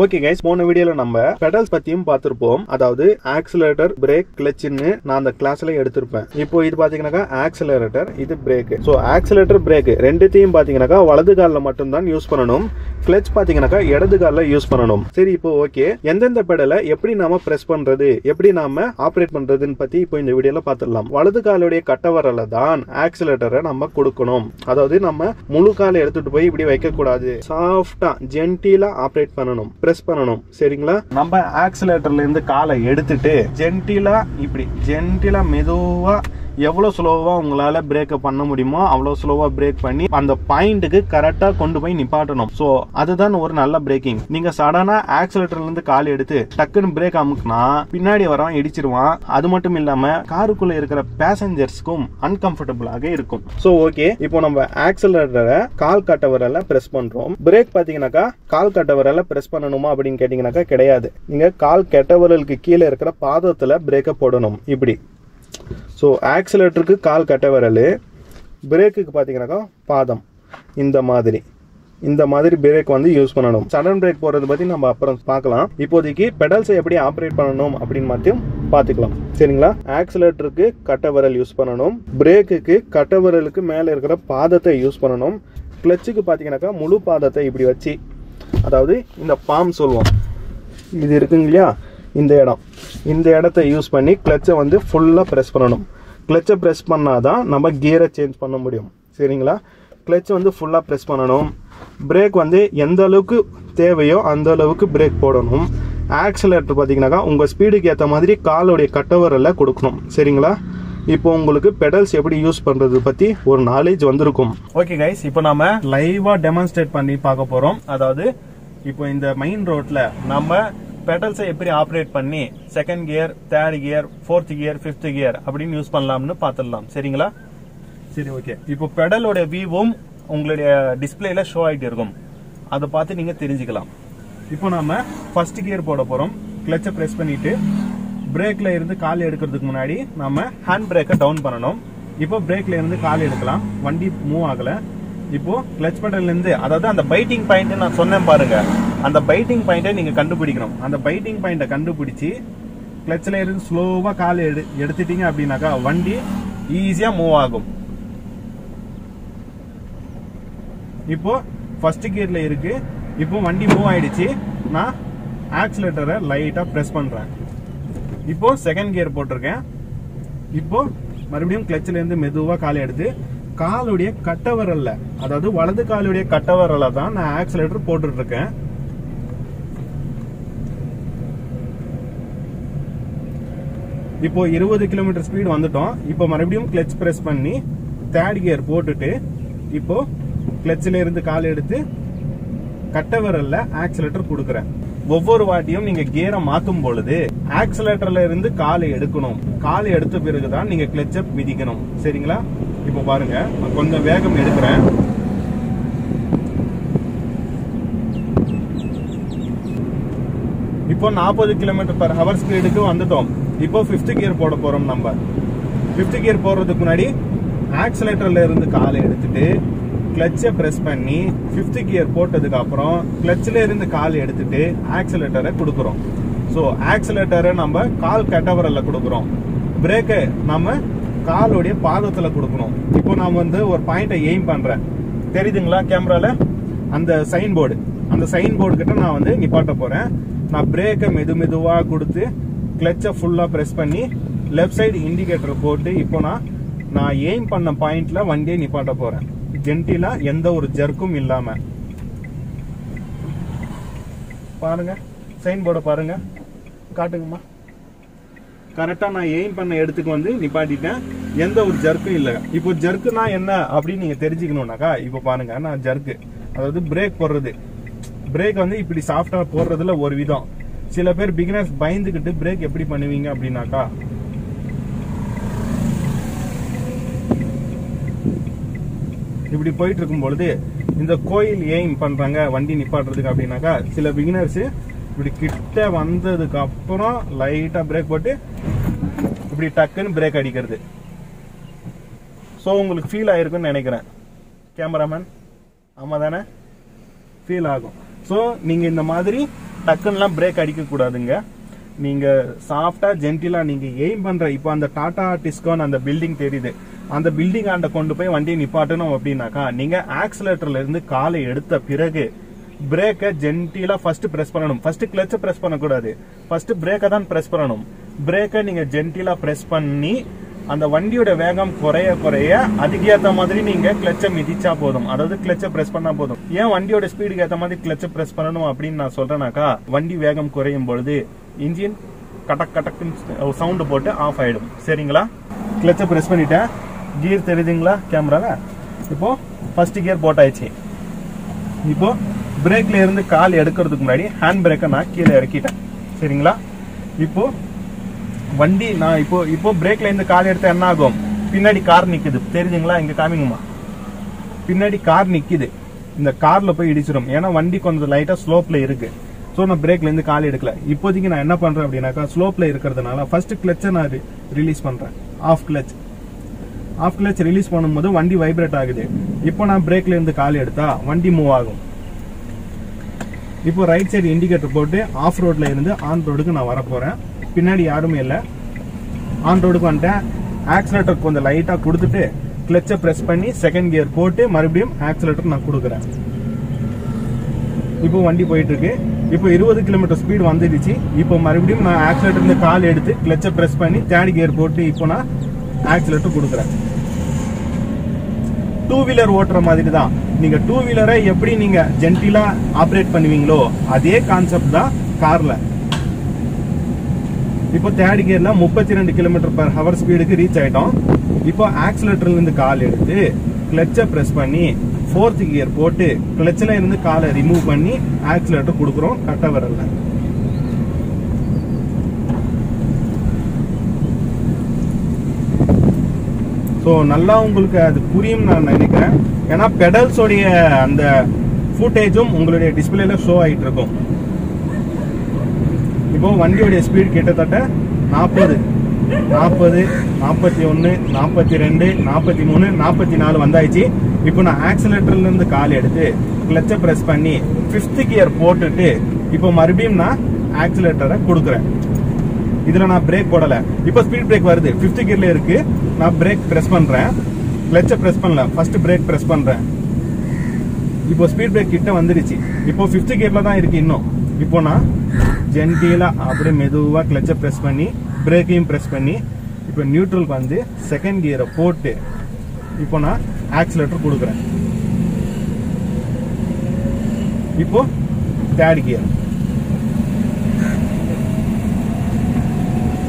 Okay guys, போன வீடியோல நம்ம பெடல்ஸ் பத்தியும் பார்த்திருப்போம். அதாவது ஆக்சிலரேட்டர், பிரேக், கிளட்ச்னு நான் அந்த கிளாஸ்ல எடுத்திருப்பேன். இப்போ இது பாத்தீங்கன்னா ஆக்சிலரேட்டர், இது பிரேக். சோ ஆக்சிலரேட்டர், பிரேக் ரெண்டுத்தையும் பாத்தீங்கன்னா வலது கால்ல மட்டும் தான் யூஸ் பண்ணணும். கிளட்ச் பாத்தீங்கன்னா இடது கால்ல யூஸ் பண்ணணும். சரி, இப்போ ஓகே, எந்தெந்த பெடலை எப்படி நாம பிரஸ் பண்றது, எப்படி நாம ஆப்ரேட் பண்றதுன்னு பத்தி இப்போ இந்த வீடியோல பாத்துடலாம். வலது காலுடைய கட்டவரல தான் ஆக்சிலரேட்டரை நம்ம கொடுக்கணும். அதாவது நம்ம முழு காலை எடுத்துட்டு போய் இப்படி வைக்க கூடாது. சாஃப்டா ஜென்டிலா ஆப்ரேட் பண்ணணும், பிரஸ் பண்ணணும். சரிங்களா? நம்ம ஆக்சிலரேட்டர்ல இருந்து காலை எடுத்துட்டு ஜென்டிலா இப்படி ஜென்டிலா மெதுவா எவ்வளவு ஸ்லோவா உங்களால பிரேக் பண்ண முடியுமோ அவ்வளவு ஸ்லோவா பிரேக் பண்ணி அந்த பாயிண்ட்டுக்கு கரெக்டா கொண்டு போய் நிப்பாட்டணும். சோ அதுதான் ஒரு நல்ல பிரேக்கிங். நீங்க சடனா ஆக்சிலரேட்டர்ல இருந்து கால் எடுத்து டக்குன்னு பிரேக் அமுக்குனா பின்னாடி வரவன் இடிச்சிருவான். அது மட்டும் இல்லாம காருக்குள்ள இருக்கிற பேசஞ்சர்ஸ்க்கும் அன்கம்ஃபர்டபுளாக இருக்கும். சோ ஓகே, இப்போ நம்ம ஆக்சிலரேட்டரை கால் கட்ட விரல்ல பிரஸ் பண்றோம். பிரேக் பாத்தீங்கன்னாக்கா கால் கட்ட விரல்ல பிரஸ் பண்ணணுமா அப்படின்னு கேட்டீங்கன்னாக்கா கிடையாது. நீங்க கால் கட்ட விரலுக்கு கீழே இருக்கிற பாதத்துல பிரேக்க போடணும் இப்படி. ஸோ ஆக்சிலேட்டருக்கு கால் கட்ட விரல், பிரேக்குக்கு பார்த்தீங்கன்னாக்கா பாதம் இந்த மாதிரி பிரேக் வந்து யூஸ் பண்ணணும். சடன் பிரேக் போடுறது பற்றி நம்ம அப்புறம் பார்க்கலாம். இப்போதைக்கு பெடல்ஸை எப்படி ஆப்ரேட் பண்ணணும் அப்படின்னு மட்டும் பார்த்துக்கலாம். சரிங்களா? ஆக்சிலேட்டருக்கு கட்ட விரல் யூஸ் பண்ணணும், பிரேக்குக்கு கட்ட விரலுக்கு மேலே இருக்கிற பாதத்தை யூஸ் பண்ணணும், கிளச்சுக்கு பார்த்தீங்கன்னாக்கா முழு பாதத்தை இப்படி வச்சு, அதாவது இந்த பாம் சொல்லுவோம், இது இருக்குங்க இல்லையா, இந்த இடத்தை யூஸ் பண்ணி கிளச்சை வந்து ஃபுல்லாக ப்ரெஸ் பண்ணணும். கிளச்சை ப்ரெஸ் பண்ணாதான் நம்ம கியரை சேஞ்ச் பண்ண முடியும். சரிங்களா? கிளச்சை வந்து ஃபுல்லாக ப்ரெஸ் பண்ணணும். பிரேக் வந்து எந்த அளவுக்கு தேவையோ அந்த அளவுக்கு பிரேக் போடணும். ஆக்சிலேட்டர் பார்த்தீங்கன்னாக்கா உங்கள் ஸ்பீடுக்கு ஏற்ற மாதிரி காலோடைய கட்டவரில் கொடுக்கணும். சரிங்களா? இப்போ உங்களுக்கு பெடல்ஸ் எப்படி யூஸ் பண்றது பத்தி ஒரு நாலேஜ் வந்திருக்கும். ஓகே கைஸ், இப்போ நாம லைவா டெமான்ஸ்ட்ரேட் பண்ணி பார்க்க போறோம். அதாவது இப்போ இந்த மெயின் ரோட்ல நம்ம பெடல்ஸை எப்படி ஆப்ரேட் பண்ணி second gear, third gear, fourth gear, fifth gear அப்படின்னு யூஸ் பண்ணலாம்னு பார்த்துடலாம். சரிங்களா? சரி, ஓகே. இப்போ பெடலோட வியூவும் உங்களுடைய டிஸ்பிளேல ஷோ ஆகிட்டு இருக்கும். அதை பார்த்து நீங்க தெரிஞ்சுக்கலாம். இப்போ நாம ஃபர்ஸ்ட் கியர் போட போறோம். கிளச்சை பிரஸ் பண்ணிட்டு பிரேக்ல இருந்து கால் எடுக்கிறதுக்கு முன்னாடி நம்ம ஹேண்ட் பிரேக்கை டவுன் பண்ணணும். இப்போ பிரேக்ல இருந்து கால் எடுக்கலாம், வண்டி மூவ் ஆகல. இப்போ கிளட்ச் பெடல்ல இருந்து, அதாவது அந்த பைட்டிங் பாயிண்ட் நான் சொன்னேன் பாருங்க, அந்த பைட்டிங் பாயிண்டை நீங்க கண்டுபிடிக்கணும். அந்த பைட்டிங் பாயிண்டை கண்டுபிடிச்சு கிளட்ச்ல இருந்து ஸ்லோவா கால் எடுத்துட்டீங்க அப்படின்னாக்கா வண்டி ஈஸியா மூவ் ஆகும். இப்போ ஃபர்ஸ்ட் கியர்ல இருக்கு. இப்போ வண்டி மூவ் ஆயிடுச்சு. நான் ஆக்சிலேட்டரை லைட்டா பிரஸ் பண்றேன். இப்போ செகண்ட் கியர் போட்டிருக்கேன். இப்போ மறுபடியும் கிளட்ச்ல இருந்து மெதுவா காலை எடுத்து காலுடைய கட்டவரல்ல, அதாவது வலது காலுடைய கட்டவரல்ல தான் நான் ஆக்சிலேட்டர் போட்டுட்டு இருக்கேன். இப்போ 20 கிலோமீட்டர் ஸ்பீட் வந்துட்டோம். இப்போ மறுபடியும் கிளட்ச் பிரஸ் பண்ணி தேர்ட் கியர் போட்டுட்டு இப்போ கிளட்ச்ல இருந்து கால் எடுத்து கட்டவரல்ல ஆக்சிலேட்டர் கொடுக்குறேன். ஒவ்வொரு வாட்டியும் நீங்க கியரை மாத்தும் பொழுது ஆக்சிலேட்டர்ல இருந்து காலை எடுக்கணும். காலை எடுத்த பிறகுதான் நீங்க கிளட்சை மிதிக்கணும். சரிங்களா? இப்போ பாருங்க, கொஞ்சம் வேகம் எடுக்கிறேன். இப்போ 40 km/h ஸ்பீடுக்கு வந்துட்டோம். இப்போ 5th கியர் போட போறோம். நம்ம 5th கியர் போடுறதுக்கு முன்னாடி ஆக்சிலேட்டர்ல இருந்து காலை எடுத்துட்டு கிளட்சை பிரஸ் பண்ணி 5th கியர் போட்டதுக்கு அப்புறம் கிளட்ச்ல இருந்து கால் எடுத்துட்டு ஆக்சிலேட்டரை கொடுக்குறோம். ஸோ ஆக்சிலேட்டரை நம்ம கால் கட்டவரல்ல கொடுக்குறோம். பிரேக்கை நம்ம காலோடைய பாதத்துல கொடுக்கணும். இப்போ நான் வந்து ஒரு பாயிண்ட எய்ம் பண்றேன், தெரியுதுங்களா கேமரால? அந்த சைன் போர்டு கிட்ட நான் வந்து நிப்பாட்ட போறேன். நான் பிரேக்கை மெதுவா கொடுத்து கிளட்சை ஃபுல்லா பிரஸ் பண்ணி லெஃப்ட் சைடு இண்டிகேட்டர் போட்டு இப்போ நான் எய்ம் பண்ண பாயிண்ட்ல வண்டியை நிப்பாட்ட போறேன். ஜென்டிலா, எந்த ஒரு ஜர்க்கும் இல்லாம. பாருங்க, சைன் போர்டை பாருங்க, காட்டுங்கம்மா. கரெக்டா நான் எய்ம் பண்ண இடத்துக்கு வந்து நிப்பாட்டிட்டேன். எந்த ஒரு ஜர்க்கும் இல்ல. இப்போ ஜர்க்குனா என்ன அப்படின்னு நீங்க தெரிஞ்சுக்கணும்னாக்கா இப்போ பாருங்க, நான் ஜர்க்கு, அதாவது பிரேக் போடுறது. பிரேக் வந்து இப்படி சாஃப்டா போடுறதுல ஒரு விதம். சில பேர் பிகினர்ஸ் பயந்துகிட்டு பிரேக் எப்படி பண்ணுவீங்க அப்படின்னாக்கா இப்படி போயிட்டு இருக்கும் பொழுது இந்த கோயில் எய்ம் பண்றாங்க வண்டி நிப்பாட்டுறதுக்கு அப்படின்னாக்கா சில பிகினர்ஸ் இப்படி கிட்ட வந்ததுக்கு அப்புறம் லைட்டா பிரேக் போட்டு இப்படி டக்குன்னு பிரேக் அடிக்கிறது. சோ உங்களுக்கு ஃபீல் ஆயிருக்குன்னு நினைக்கிறேன் கேமராமேன். ஆமா தானே? ஃபீல் ஆகும். ஸோ நீங்கள் இந்த மாதிரி டக்குன்னுலாம் பிரேக் அடிக்க கூடாதுங்க. நீங்க சாஃப்டா ஜென்டிலா நீங்க எய்ம் பண்ற இப்போ அந்த டாடா டிஸ்கான் அந்த பில்டிங் தெரியுது, அந்த பில்டிங் ஆண்ட கொண்டு போய் வண்டியை நிப்பாட்டணும் அப்படின்னாக்கா நீங்க ஆக்சிலேட்டர்ல இருந்து காலை எடுத்த பிறகு பிரேக்கை ஜென்டிலா ஃபர்ஸ்ட் பிரஸ் பண்ணணும். ஃபர்ஸ்ட் கிளட்சை பிரஸ் பண்ணக்கூடாது, ஃபர்ஸ்ட் பிரேக்கை தான் பிரஸ் பண்ணணும். பிரேக்கை நீங்க ஜென்டிலா பிரஸ் பண்ணி அந்த வண்டியோட வேகம் குறைய குறைய அதுக்கேற்ற மாதிரி நீங்க கிளட்சை மிதிச்சா போதும், அதாவது கிளட்சை பிரஸ் பண்ணா போதும். ஏன் வண்டியோட ஸ்பீடுக்கு ஏற்ற மாதிரி கிளட்சை பிரஸ் பண்ணணும் அப்படின்னு நான் சொல்றேனாக்கா, வண்டி வேகம் குறையும் பொழுது இன்ஜின் கடக் கடக்குன்னு சவுண்ட் போட்டு ஆஃப் ஆயிடும். சரிங்களா? கிளட்சை பிரஸ் பண்ணிட்டேன், கியர் தெரியுதுங்களா கேமரால? இப்போ ஃபர்ஸ்ட் கியர் போட்டாச்சு. இப்போ பிரேக்ல இருந்து கால் எடுக்கிறதுக்கு முன்னாடி ஹேண்ட் பிரேக்கை நான் கீழே இறக்கிட்டேன். சரிங்களா? இப்போ வண்டி நான் இப்போ பிரேக்ல இருந்து கால் எடுத்தா என்ன ஆகும்? பின்னாடி கார் நிக்குது தெரியுதுங்களா? இங்க காமிங்கம்மா, பின்னாடி கார் நிக்குது. இந்த கார்ல போய் இடிச்சிடும், ஏன்னா வண்டி கொஞ்சம் லைட்டா ஸ்லோப்ல இருக்கு. சோ நான் பிரேக்ல இருந்து கால் எடுக்கல. இப்போதைக்கு நான் என்ன பண்றேன் அப்படின்னாக்கா, ஸ்லோப்ல இருக்கிறதுனால ஃபர்ஸ்ட் கிளட்சை நான் ரிலீஸ் பண்றேன். ஆஃப் கிளட்ச் ரிலீஸ் பண்ணும்போது வண்டி வைப்ரேட் ஆகுது. இப்போ நான் பிரேக்ல இருந்து கால் எடுத்தா வண்டி மூவ் ஆகும். இப்போ ரைட் சைடு இண்டிகேட்டர் போட்டு ஆஃப் ரோட்ல இருந்து ஆன் ரோடுக்கு நான் வர போறேன். பின்னாடி யாருமே இல்லை, ஆன் ரோடுக்கு வந்துட்டேன். ஆக்சிலேட்டர் கொஞ்சம் லைட்டா கொடுத்துட்டு கிளட்சை பிரஸ் பண்ணி செகண்ட் கியர் போட்டு மறுபடியும் ஆக்சிலேட்டர் நான் கொடுக்குறேன். இப்போ வண்டி போயிட்டு இருக்கு. இப்போ 20 கிலோமீட்டர் ஸ்பீடு வந்துடுச்சு. இப்போ மறுபடியும் நான் ஆக்சிலேட்டர் இருந்து கால் எடுத்து கிளட்சை பிரஸ் பண்ணி தேர்ட் கியர் போட்டு இப்போ நான் ஆக்சிலேட்டர் கொடுக்குறேன். டூ வீலர் ஓட்டுற மாதிரி தான். நீங்க டூ வீலரை எப்படி நீங்க ஜென்டிலா ஆப்ரேட் பண்ணுவீங்களோ அதே கான்செப்ட் தான் கார்ல. இப்போ தேர்ட் கியர்ல 32 km/h ஸ்பீடுக்கு ரீச் ஆயிட்டோம். இப்போ ஆக்சிலேட்டர்ல இருந்து கால் எடுத்து கிளட்சை பிரஸ் பண்ணி ஃபோர்த் கியர் போட்டு கிளட்ச்ல இருந்து காலை ரிமூவ் பண்ணி ஆக்சிலேட்டர் கொடுக்குறோம் கட்ட விரல்ல. ஸோ நல்லா உங்களுக்கு அது புரியும் நான் நினைக்கிறேன். ஏன்னா பெடல்ஸோடைய அந்த ஃபுட்டேஜும் உங்களுடைய டிஸ்பிளேல ஷோ ஆகிட்டு இருக்கும். இப்போ வண்டியோடைய ஸ்பீட் கிட்டத்தட்ட 40, 41, 42, 43, 44 வந்தாச்சு. இப்போ நான் ஆக்சிலேட்டர்ல இருந்து கால் எடுத்து கிளட்சை பிரஸ் பண்ணி 5th கியர் போட்டுட்டு இப்போ மறுபடியும் நான் ஆக்சிலேட்டரை கொடுக்குறேன். இதுல நான் பிரேக் போடல. இப்போ ஸ்பீட் பிரேக் வருது, 5th கியர்ல இருக்கு. நான் பிரேக் பிரஸ் பண்றேன், கிளட்சை பிரஸ் பண்ணல, ஃபர்ஸ்ட் பிரேக் பிரஸ் பண்றேன். இப்போ ஸ்பீட் பிரேக் கிட்ட வந்துருச்சு. இப்போ 5th கியர்ல தான் இருக்கு இன்னும். இப்போ நான் ஜென்டிலா அப்படியே மெதுவா கிளட்சை பிரஸ் பண்ணி பிரேக்கையும் பிரஸ் பண்ணி இப்போ நியூட்ரலுக்கு வந்து செகண்ட் கியரை போட்டு இப்போ நான் ஆக்சிலேட்டர் கொடுக்குறேன். இப்போ தேர்ட் கியர்.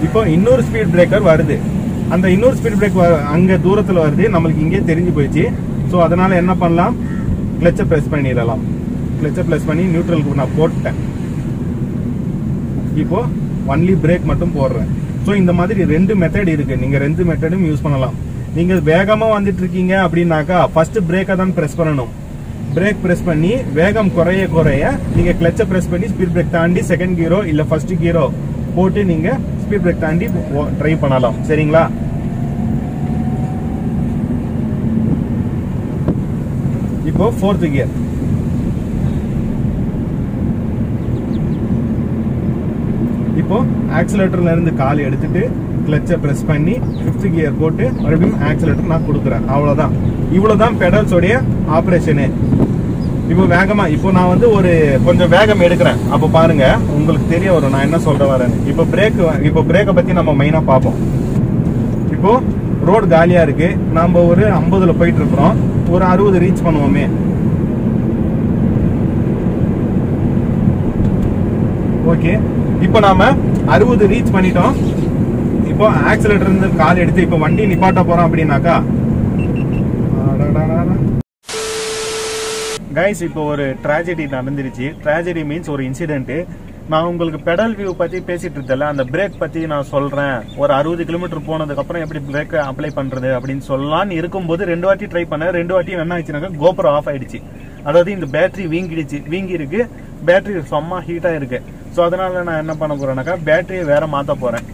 இப்போ இன்னொரு ஸ்பீட் பிரேக்கர் வருது. அந்த இன்னொரு ஸ்பீட் பிரேக் அங்க தூரத்துல வருது, நம்மளுக்கு இங்கே தெரிஞ்சு போயிடுச்சு. ஸோ அதனால என்ன பண்ணலாம், கிளட்சை பிரஸ் பண்ணிடலாம். கிளட்சை பிரஸ் பண்ணி நியூட்ரலுக்கு நான் போட்டேன். இப்போ ஒன்லி பிரேக் மட்டும் போடுறேன். ஸோ இந்த மாதிரி 2 மெத்தட் இருக்கு, நீங்க 2 மெத்தடும் யூஸ் பண்ணலாம். நீங்க வேகமா வந்துட்டு இருக்கீங்க அப்படின்னாக்கா ஃபர்ஸ்ட் பிரேக்கை தான் பிரஸ் பண்ணணும். பிரேக் பிரஸ் பண்ணி வேகம் குறைய குறைய நீங்க கிளட்சை பிரஸ் பண்ணி ஸ்பீட் பிரேக் தாண்டி செகண்ட் கியரோ இல்ல ஃபர்ஸ்ட் கியரோ போட்டு நீங்க ஸ்பீட் பிரேக் தாண்டி ட்ரை பண்ணலாம். சரிங்களா? இப்போ 4th கியர். இப்போ ஆக்சிலேட்டர்ல இருந்து கால் எடுத்துட்டு கிளட்சை பிரஸ் பண்ணி 5th கியர் போட்டு மறுபடியும் ஆக்சிலேட்டர் நான் கொடுக்குறேன். அவ்வளவுதான். இவ்வளவுதான் பெடல்ஸோடைய ஆபரேஷனு. இப்போ வேகமா இப்போ நான் வந்து ஒரு கொஞ்சம் வேகம் எடுக்கிறேன். அப்போ பாருங்க உங்களுக்கு தெரிய வரும் நான் என்ன சொல்ற வரேன்னு. இப்போ பிரேக்கை பத்தி நம்ம மெயினா பார்ப்போம். இப்போ ரோடு காலியா இருக்கு, நாம ஒரு 50ல போயிட்டு இருக்கிறோம். ஒரு 60 ரீச் பண்ணுவோமே. ஓகே, இப்போ நாம 60 ரீச் பண்ணிட்டோம். இப்போ ஆக்சிலேட்டர் இருந்து கால் எடுத்து இப்போ வண்டி நிப்பாட்ட போறோம் அப்படின்னாக்கா, கைஸ் இப்போ ஒரு ட்ராஜடி நடந்துருச்சு. ட்ராஜடி மீன்ஸ் ஒரு இன்சிடென்ட். நான் உங்களுக்கு பெடல் வியூ பத்தி பேசிட்டு இருந்தேன்ல, அந்த பிரேக் பத்தி நான் சொல்றேன். ஒரு 60 கிலோமீட்டர் போனதுக்கு அப்புறம் எப்படி பிரேக் அப்ளை பண்றது அப்படின்னு சொல்லலாம்னு இருக்கும்போது 2 வாட்டி ட்ரை பண்ணேன். 2 வாட்டி என்ன ஆச்சுனாக்கா கோப்ரோ ஆஃப் ஆயிடுச்சு. அதாவது இந்த பேட்டரி வீங்கி இருக்கு, பேட்டரி செம்ம ஹீட்டா இருக்கு. ஸோ அதனால நான் என்ன பண்ண போறேன்னாக்கா பேட்டரியை வேற மாத்த போறேன்.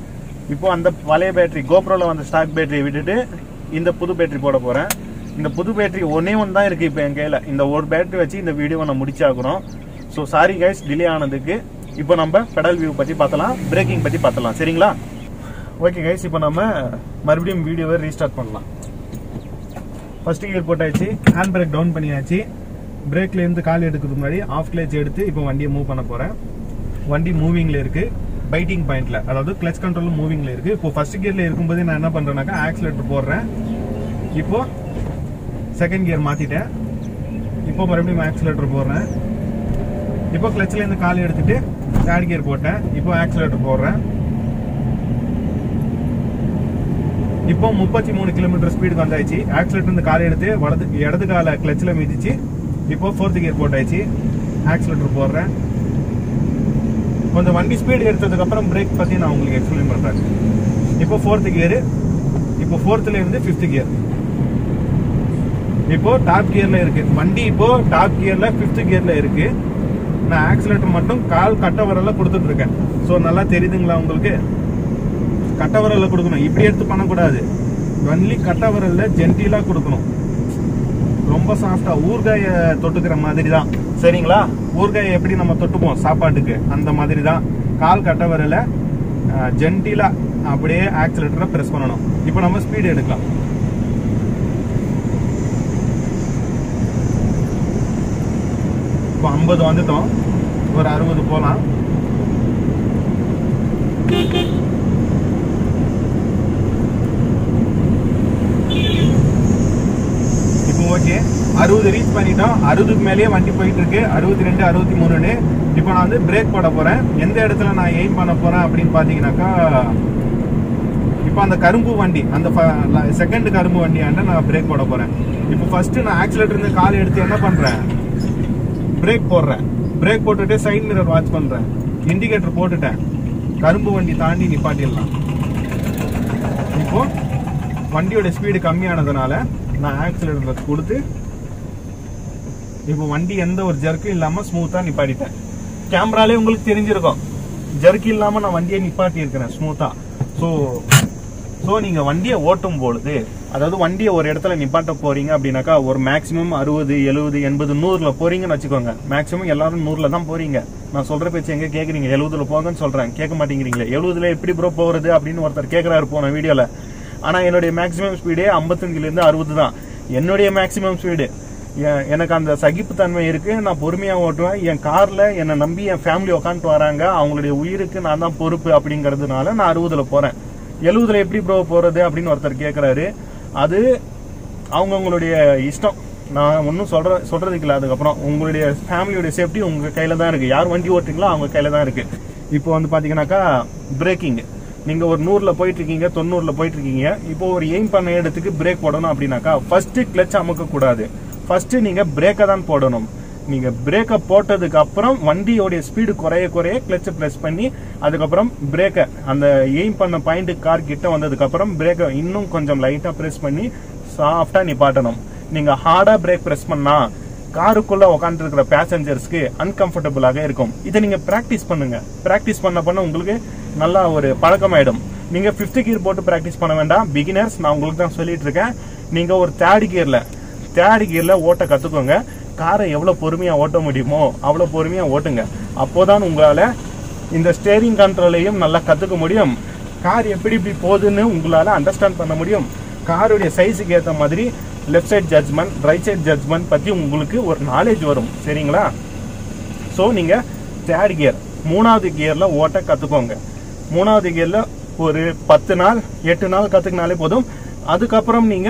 இப்போ அந்த பழைய பேட்டரி கோப்ரோல வந்த ஸ்டாக் பேட்டரியை விட்டுட்டு இந்த புது பேட்டரி போட போறேன். இந்த புது பேட்டரி ஒன்னே ஒன்று தான் இருக்கு இப்போ என் கையில. இந்த ஒரு பேட்டரி வச்சு இந்த வீடியோவை நான் முடிச்சாக்குறோம். ஸோ சாரி கைஸ் டிலே ஆனதுக்கு. இப்போ நம்ம பெடல் வியூ பற்றி பார்த்தலாம், பிரேக்கிங் பற்றி பார்த்தலாம். சரிங்களா? ஓகே கைஸ், இப்போ நம்ம மறுபடியும் வீடியோவை ரீஸ்டார்ட் பண்ணலாம். ஃபர்ஸ்ட் கியர் போட்டாச்சு, ஹேண்ட் பிரேக் டவுன் பண்ணியாச்சு. பிரேக்லேருந்து கால் எடுக்கிறதுக்கு முன்னாடி ஆஃப் கிளச் எடுத்து இப்போ வண்டியை மூவ் பண்ண போகிறேன். வண்டி மூவிங்கில் இருக்குது, பைட்டிங் பாயிண்ட்ல, அதாவது கிளச் கண்ட்ரோல் மூவிங்ல இருக்கு. இப்போ ஃபர்ஸ்ட் கியர்ல இருக்கும்போது நான் என்ன பண்றேன்னாக்கா ஆக்சிலேட்டர் போடுறேன். இப்போ செகண்ட் கியர் மாத்திட்டேன். இப்போ மறுபடியும் ஆக்சிலேட்டர் போடுறேன். இப்போ கிளச்ல இருந்து கால் எடுத்துட்டு தேர்ட் கியர் போட்டேன். இப்போ ஆக்சிலேட்டர் போடுறேன். இப்போ 33 கிலோமீட்டர் ஸ்பீடுக்கு வந்தாச்சு. ஆக்சிலேட்டர் இருந்து கால் எடுத்து இடது கால கிளச்ல மிதிச்சு இப்போ ஃபோர்த் கியர் போட்டாச்சு. ஆக்சிலேட்டர் போடுறேன். கொஞ்சம் வண்டி ஸ்பீடு எடுத்ததுக்கு அப்புறம் பிரேக் பத்தி நான் உங்களுக்கு எக்ஸ்பிளைன் பண்றேன். இப்போ ஃபோர்த் கியர், இப்போ ஃபோர்த்ல இருந்து ஃபிஃப்த் கியர். இப்போ டாப் கியர்ல இருக்கு வண்டி. இப்போ டாப் கியர்ல ஃபிஃப்த் கியர்ல இருக்கு. நான் ஆக்சிலேட்டர் மட்டும் கால் கட்ட வரல கொடுத்துட்டு இருக்கேன். ஸோ நல்லா தெரியுதுங்களா உங்களுக்கு? கட்ட வரல கொடுக்கணும், இப்படி எடுத்து பண்ணக்கூடாது. ஒன்லி கட்ட வரல ஜென்டிலா கொடுக்கணும், ரொம்ப சாஃப்டா, ஊறுகாய தொட்டுக்கிற மாதிரி தான். சரிங்களா? ஊறுகாயை எப்படி நம்ம தொட்டுப்போம் சாப்பாட்டுக்கு, அந்த மாதிரி தான். கால் கட்ட வரல ஜென்டிலா அப்படியே ஆக்சிலேட்டரை பிரஸ் பண்ணணும். இப்போ நம்ம ஸ்பீடு எடுக்கலாம். இப்போ 50 வந்துட்டோம், ஒரு 60 போலாம். இப்போ ஓகே, 60 ரீச் பண்ணிட்டோம். 60க்கு மேலேயே வண்டி போயிட்டு இருக்கு, 62, 63. இப்போ நான் வந்து பிரேக் போட போறேன். எந்த இடத்துல நான் எய்ம் பண்ண போறேன் அப்படின்னு பாத்தீங்கன்னாக்கா, இப்போ அந்த கரும்பு வண்டி, அந்த செகண்ட் கரும்பு வண்டியாண்ட நான் பிரேக் போட போறேன். இப்போ ஃபர்ஸ்ட் நான் ஆக்சிலேட்டர் இருந்து கால் எடுத்து என்ன பண்றேன், பிரேக் போடுறேன். பிரேக் போட்டுட்டு சைட் மிரர் வாட்ச் பண்றேன். இண்டிகேட்டர் போட்டுட்டேன். கரும்பு வண்டி தாண்டி நிப்பாட்டிடலாம். இப்போ வண்டியோட ஸ்பீடு கம்மியானதுனால நான் ஆக்சிலேட்டர் கொடுத்து இப்போ வண்டி எந்த ஒரு ஜர்க்கும் இல்லாம ஸ்மூத்தா நிப்பாட்டிட்டேன். கேமராலே உங்களுக்கு தெரிஞ்சிருக்கும், ஜர்க்கு இல்லாம நான் வண்டியை நிப்பாட்டி இருக்கிறேன் ஸ்மூத்தா. ஸோ நீங்க வண்டியை ஓட்டும் பொழுது, அதாவது வண்டியை ஒரு இடத்துல நிப்பாட்ட போறீங்க அப்படின்னாக்கா, ஒரு மேக்ஸிமம் 60, 70, 80, 100ல போறீங்கன்னு வச்சுக்கோங்க. மேக்ஸிமம் எல்லாரும் 100ல தான் போறீங்க. நான் சொல்ற பேச்சு எங்க கேக்குறீங்க? 70ல போங்கன்னு சொல்றேன், கேட்க மாட்டேங்கிறீங்களே. 70ல எப்படி ப்ரோ போறது அப்படின்னு ஒருத்தர் கேட்கிறாரு போன வீடியோல. ஆனா என்னுடைய மேக்ஸிமம் ஸ்பீடே 55ல இருந்து 60 தான் என்னுடைய மேக்ஸிமம் ஸ்பீடு. எனக்கு அந்த சகிப்புத்தன்மை இருக்கு, நான் பொறுமையா ஓட்டுவேன். என் கார்ல என்னை நம்பி என் ஃபேமிலி உட்காந்துட்டு வராங்க, அவங்களுடைய உயிருக்கு நான் தான் பொறுப்பு அப்படிங்கறதுனால நான் 60ல போறேன். 70ல எப்படி ப்ரோ போறது அப்படின்னு ஒருத்தர் கேட்கிறாரு. அது அவங்கவுங்களுடைய இஷ்டம், நான் ஒன்னும் சொல்றதுக்கு இல்லை. அதுக்கப்புறம் உங்களுடைய ஃபேமிலியோட சேஃப்டி உங்க கையில தான் இருக்கு. யார் வண்டி ஓட்டுறீங்களோ அவங்க கையில தான் இருக்கு. இப்போ வந்து பாத்தீங்கன்னாக்கா பிரேக்கிங், நீங்க ஒரு 100ல போயிட்டு இருக்கீங்க, 90ல போயிட்டு இருக்கீங்க. இப்போ ஒரு எய்ம் பண்ண இடத்துக்கு பிரேக் போடணும் அப்படின்னாக்கா ஃபர்ஸ்ட் கிளச் அமுக்க கூடாது, ஃபர்ஸ்ட் நீங்க பிரேக்கை தான் போடணும். நீங்க பிரேக்கை போட்டதுக்கு அப்புறம் வண்டியோடைய ஸ்பீடு குறைய குறைய கிளச்சை பிரஸ் பண்ணி, அதுக்கப்புறம் பிரேக்கை அந்த எய்ம் பண்ண பாயிண்ட் கார் கிட்ட வந்ததுக்கு அப்புறம் பிரேக்கை இன்னும் கொஞ்சம் லைட்டா பிரஸ் பண்ணி சாஃப்டா நிப்பாட்டணும். நீங்க ஹார்டா பிரேக் பிரஸ் பண்ணா காருக்குள்ள உட்காந்து இருக்கிற பேசஞ்சர்ஸ்க்கு அன்கம்ஃபர்டபுளாக இருக்கும். இதை நீங்க பிராக்டிஸ் பண்ணுங்க. பிராக்டிஸ் பண்ண உங்களுக்கு நல்லா ஒரு பழக்கமாயிடும். நீங்க 5th கியர் போட்டு பிராக்டிஸ் பண்ண வேண்டாம், பிகினர்ஸ். நான் உங்களுக்கு தான் சொல்லிட்டு இருக்கேன். நீங்க ஒரு தேர்ட் கியர்ல ஓட்ட கத்துக்கோங்க. காரை எவ்வளவு பொறுமையா ஓட்ட முடியுமோ அவ்வளவு பொறுமையா ஓட்டுங்க. அப்போதான் உங்களால இந்த ஸ்டேரிங் கண்ட்ரோலையும் நல்லா கத்துக்க முடியும். கார் எப்படி இப்படி போகுதுன்னு உங்களால அண்டர்ஸ்டாண்ட் பண்ண முடியும். காருடைய சைஸுக்கு ஏற்ற மாதிரி left side judgement, right side judgement பத்தி உங்களுக்கு ஒரு நாலேஜ் வரும். சரிங்களா? ஸோ நீங்க தேர்ட் கியர், 3வது கியர்ல ஓட்ட கத்துக்கோங்க. 3வது கியர்ல ஒரு 10 நாள் 8 நாள் கத்துக்கினாலே போதும். அதுக்கப்புறம் நீங்க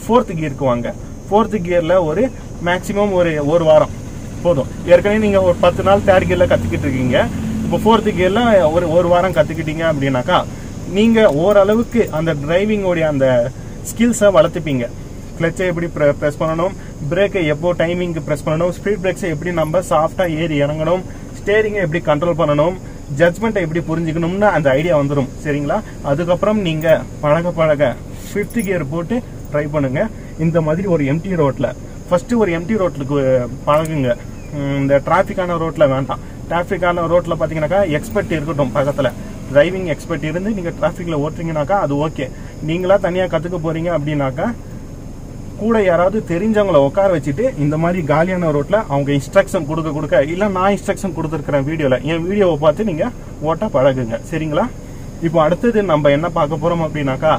4th கியருக்கு வாங்க. 4th கியர்ல ஒரு மேக்சிமம் ஒரு வாரம் போதும். ஏற்கனவே நீங்க ஒரு 10 நாள் தேர்ட் கியர்ல கத்துக்கிட்டு இருக்கீங்க. இப்போ 4th கியர்ல ஒரு வாரம் கத்துக்கிட்டீங்க அப்படின்னாக்கா நீங்க ஓரளவுக்கு அந்த டிரைவிங்கோடைய அந்த ஸ்கில்ஸை வளர்த்துப்பீங்க. கிளச்சை எப்படி பிரஸ் பண்ணணும், பிரேக்கை எப்போ டைமிங்க்கு பிரஸ் பண்ணணும், ஸ்பீட் பிரேக்ஸை எப்படி நம்ம சாஃப்டா ஏறி இறங்கணும், ஸ்டேரிங்கை எப்படி கண்ட்ரோல் பண்ணணும், ஜட்ஜ்மெண்ட்டை எப்படி புரிஞ்சுக்கணும்னு அந்த ஐடியா வந்துடும். சரிங்களா? அதுக்கப்புறம் நீங்க பழக 5th கியர் போட்டு ட்ரை பண்ணுங்க. இந்த மாதிரி ஒரு எம்டி ரோட்ல ஃபர்ஸ்ட் ஒரு எம்டி ரோட்லுக்கு பழகுங்க. இந்த டிராபிக்கான ரோட்ல வேண்டாம். டிராபிக்கான ரோட்ல பாத்தீங்கன்னாக்கா எக்ஸ்பர்ட் இருக்கட்டும் பக்கத்துல, டிரைவிங் எக்ஸ்பர்ட் இருந்து நீங்க டிராபிக்ல ஓட்டுறீங்கன்னாக்கா அது ஓகே. நீங்களா தனியா கத்துக்க போறீங்க அப்படின்னாக்கா கூட யாராவது தெரிஞ்சவங்களை உட்கார வச்சுட்டு இந்த மாதிரி காலியான ரோட்ல அவங்க இன்ஸ்ட்ரக்ஷன் கொடுக்க இல்ல நான் இன்ஸ்ட்ரக்ஷன் கொடுத்துருக்கிறேன் வீடியோல என் வீடியோவை பார்த்து நீங்க ஓட்ட பழகுங்க. சரிங்களா? இப்போ அடுத்தது நம்ம என்ன பார்க்க போறோம் அப்படின்னாக்கா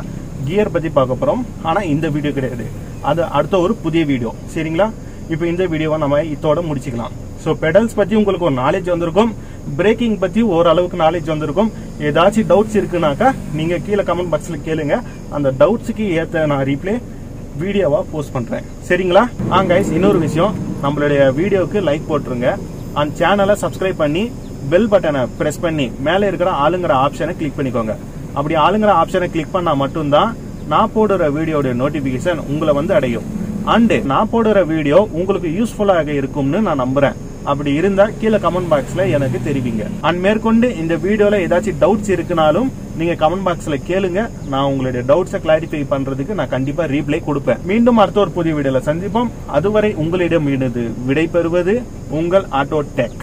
கியர் பத்தி பார்க்க போறோம். ஆனா இந்த வீடியோ கிடையாது, அது அடுத்த ஒரு புதிய வீடியோ. சரிங்களா? இப்போ இந்த வீடியோவை நம்ம இதோட முடிச்சுக்கலாம். ஸோ பெடல்ஸ் பத்தி உங்களுக்கு ஒரு நாலேஜ் வந்திருக்கும், பிரேக்கிங் பத்தி ஓரளவுக்கு நாலேஜ் வந்திருக்கும். ஏதாச்சும் டவுட்ஸ் இருக்குனாக்கா நீங்க கீழே கமெண்ட் பாக்ஸ்ல கேளுங்க. அந்த டவுட்ஸுக்கு ஏத்த நான் ரீப்ளே வீடியோவா போஸ்ட் பண்றேன். சரிங்களா? கைஸ், இன்னொரு விஷயம், நம்மளுடைய வீடியோக்கு லைக் போட்டுருங்க. அந்த சேனலை சப்ஸ்கிரைப் பண்ணி பெல் பட்டனை பிரஸ் பண்ணி மேலே இருக்கிற ஆளுங்கிற ஆப்ஷனை கிளிக் பண்ணிக்கோங்க. அப்படி ஆளுங்கிற ஆப்ஷனை கிளிக் பண்ணா மட்டும்தான் நான் போடுற வீடியோட நோட்டிபிகேஷன் உங்களை வந்து அடையும். அண்ட் நான் போடுற வீடியோ உங்களுக்கு யூஸ்ஃபுல்லாக இருக்கும்னு நான் நம்புறேன். அப்படி இருந்தா கீழே கமெண்ட் பாக்ஸ்ல எனக்கு தெரிவிங்க. அண்ட் மேற்கொண்டு இந்த வீடியோல ஏதாச்சும் டவுட்ஸ் இருக்குனாலும் நீங்க கமெண்ட் பாக்ஸ்ல கேளுங்க. நான் உங்களுடைய டவுட்ஸை கிளாரிஃபை பண்றதுக்கு நான் கண்டிப்பா ரீப்ளை கொடுப்பேன். மீண்டும் அடுத்த ஒரு புதிய வீடியோல சந்திப்போம். அதுவரை உங்களிடம் விடை பெறுவது உங்கள் ஆட்டோ டெக்.